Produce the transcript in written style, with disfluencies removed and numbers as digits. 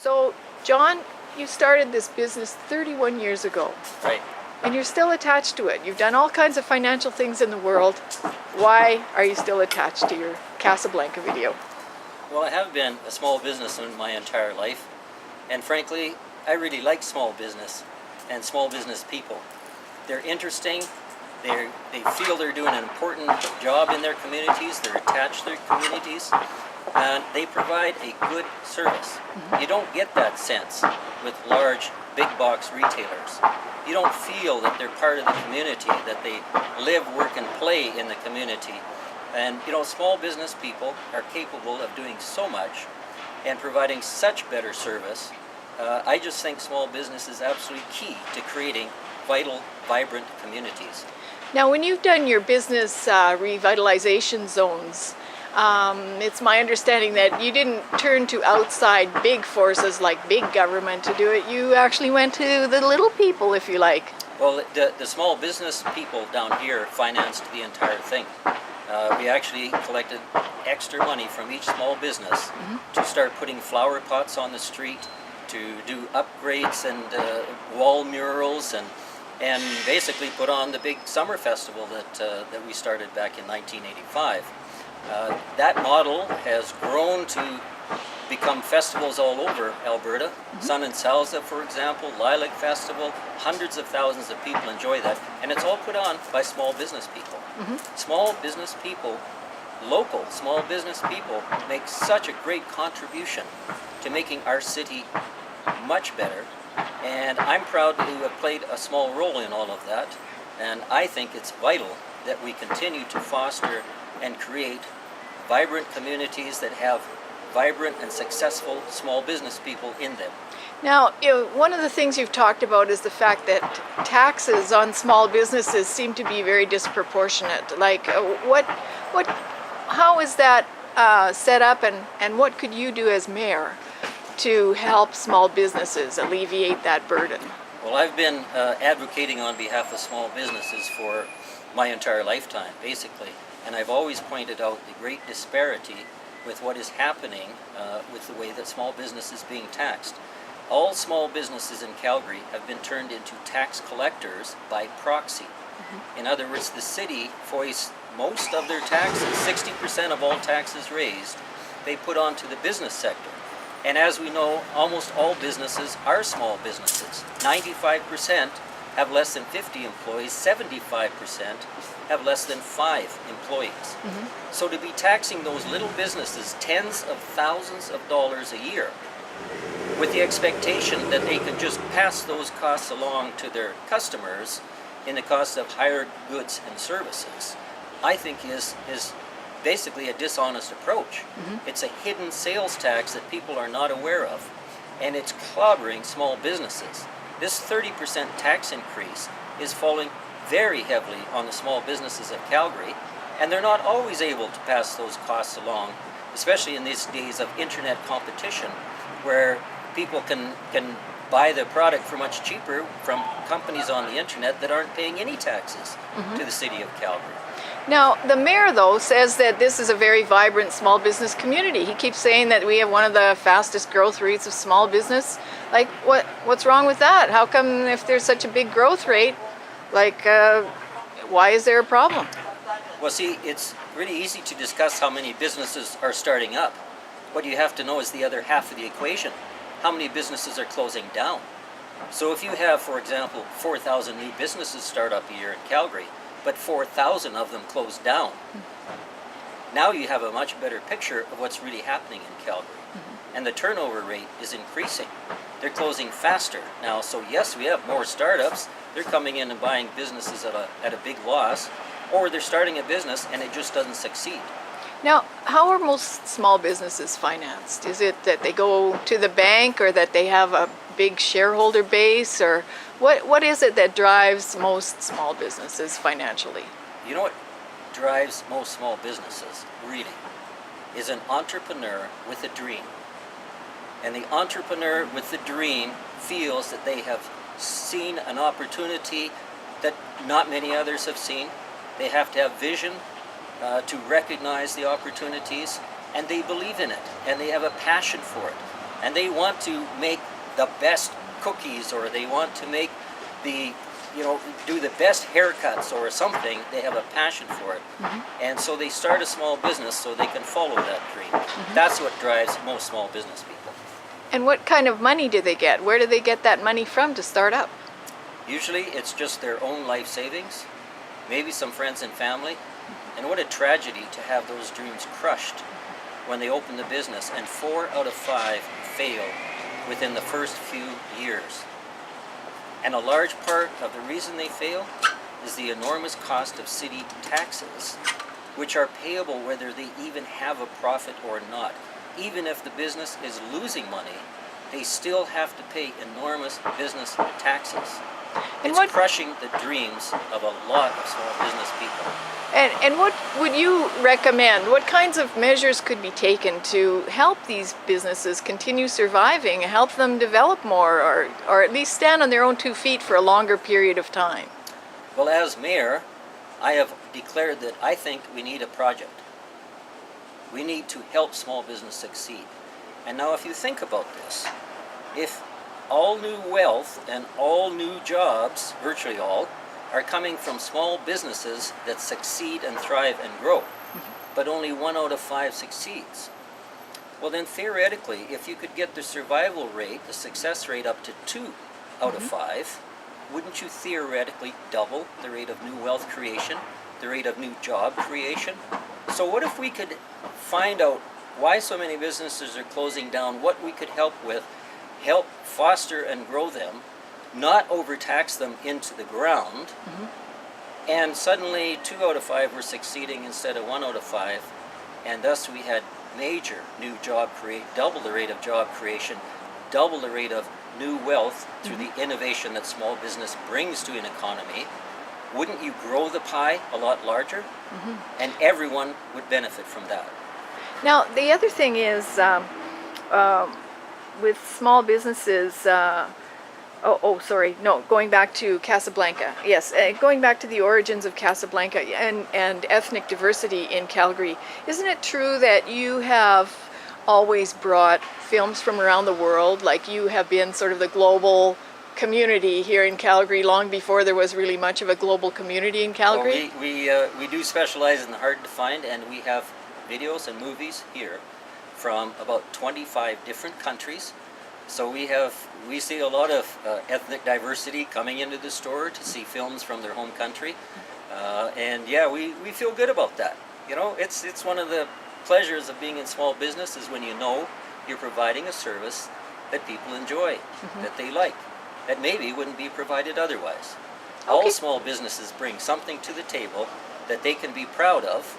So, John, you started this business 31 years ago. Right. And you're still attached to it. You've done all kinds of financial things in the world. Why are you still attached to your Casablanca video? Well, I have been a small businessman my entire life. And frankly, I really like small business and small business people. They're interesting. They feel they're doing an important job in their communities. They're attached to their communities. And they provide a good service. You don't get that sense with large, big box retailers. You don't feel that they're part of the community, that they live, work, and play in the community. And small business people are capable of doing so much and providing such better service. I just think small business is absolutely key to creating vital, vibrant communities. Now, when you've done your business revitalization zones, it's my understanding that you didn't turn to outside big forces like big government to do it. You actually went to the little people, if you like. Well, the small business people down here financed the entire thing. We actually collected extra money from each small business to start putting flower pots on the street, to do upgrades and wall murals, and basically put on the big summer festival that we started back in 1985. That model has grown to become festivals all over Alberta. Sun and Salsa, for example, Lilac Festival, hundreds of thousands of people enjoy that, and it's all put on by small business people. Small business people, local small business people, make such a great contribution to making our city much better, and I'm proud to have played a small role in all of that, and I think it's vital that we continue to foster and create vibrant communities that have vibrant and successful small business people in them. Now, one of the things you've talked about is the fact that taxes on small businesses seem to be very disproportionate. Like, how is that set up, and what could you do as mayor to help small businesses alleviate that burden? Well, I've been advocating on behalf of small businesses for my entire lifetime, basically, and I've always pointed out the great disparity with what is happening with the way that small business is being taxed. All small businesses in Calgary have been turned into tax collectors by proxy. In other words, the city foists most of their taxes, 60% of all taxes raised, they put onto the business sector. And as we know, almost all businesses are small businesses. 95% have less than 50 employees, 75% have less than 5 employees. So to be taxing those little businesses tens of thousands of dollars a year with the expectation that they can just pass those costs along to their customers in the cost of higher goods and services, I think is basically a dishonest approach. It's a hidden sales tax that people are not aware of, and it's clobbering small businesses. This 30% tax increase is falling very heavily on the small businesses of Calgary, and they're not always able to pass those costs along, especially in these days of internet competition, where people can buy the product for much cheaper from companies on the internet that aren't paying any taxes to the city of Calgary. Now, the mayor, though, says that this is a very vibrant small business community. He keeps saying that we have one of the fastest growth rates of small business. Like, what's wrong with that? How come if there's such a big growth rate, why is there a problem? Well, see, it's really easy to discuss how many businesses are starting up. What you have to know is the other half of the equation. How many businesses are closing down? So if you have, for example, 4,000 new businesses start up a year in Calgary, but 4,000 of them close down, now you have a much better picture of what's really happening in Calgary. And the turnover rate is increasing. They're closing faster now, so yes, we have more startups. They're coming in and buying businesses at a big loss, or they're starting a business and it just doesn't succeed. Now, how are most small businesses financed? Is it that they go to the bank, or that they have a big shareholder base, or what is it that drives most small businesses financially? You know what drives most small businesses, really, is an entrepreneur with a dream. And the entrepreneur with the dream feels that they have seen an opportunity that not many others have seen. They have to have vision to recognize the opportunities, and they believe in it, and they have a passion for it. and they want to make the best cookies, or they want to make the, do the best haircuts or something. They have a passion for it. And so they start a small business so they can follow that dream. That's what drives most small business people. And what kind of money do they get? Where do they get that money from to start up? Usually it's just their own life savings, maybe some friends and family. And what a tragedy to have those dreams crushed when they open the business, and 4 out of 5 fail within the first few years. And a large part of the reason they fail is the enormous cost of city taxes, which are payable whether they even have a profit or not. Even if the business is losing money, they still have to pay enormous business taxes. It's crushing the dreams of a lot of small business people. And what would you recommend? What kinds of measures could be taken to help these businesses continue surviving, help them develop more, or at least stand on their own 2 feet for a longer period of time? Well, as mayor, I have declared that I think we need a project. We need to help small business succeed. And now if you think about this, if all new wealth and all new jobs, virtually all, are coming from small businesses that succeed and thrive and grow, but only 1 out of 5 succeeds. Well, then theoretically, if you could get the survival rate, the success rate up to 2 out of 5, wouldn't you theoretically double the rate of new wealth creation, the rate of new job creation? So what if we could find out why so many businesses are closing down, what we could help with, help foster and grow them, not overtax them into the ground, and suddenly 2 out of 5 were succeeding instead of 1 out of 5, and thus we had major new job double the rate of job creation, double the rate of new wealth through the innovation that small business brings to an economy. Wouldn't you grow the pie a lot larger? And everyone would benefit from that. Now, the other thing is, with small businesses, going back to Casablanca. Yes, going back to the origins of Casablanca and ethnic diversity in Calgary. Isn't it true that you have always brought films from around the world? Like, you have been sort of the global community here in Calgary long before there was really much of a global community in Calgary? Well, we do specialize in the hard to find, and we have videos and movies here from about 25 different countries. So we see a lot of ethnic diversity coming into the store to see films from their home country, and yeah, we feel good about that. It's one of the pleasures of being in small business is when you know you're providing a service that people enjoy, that they like, that maybe wouldn't be provided otherwise. All small businesses bring something to the table that they can be proud of,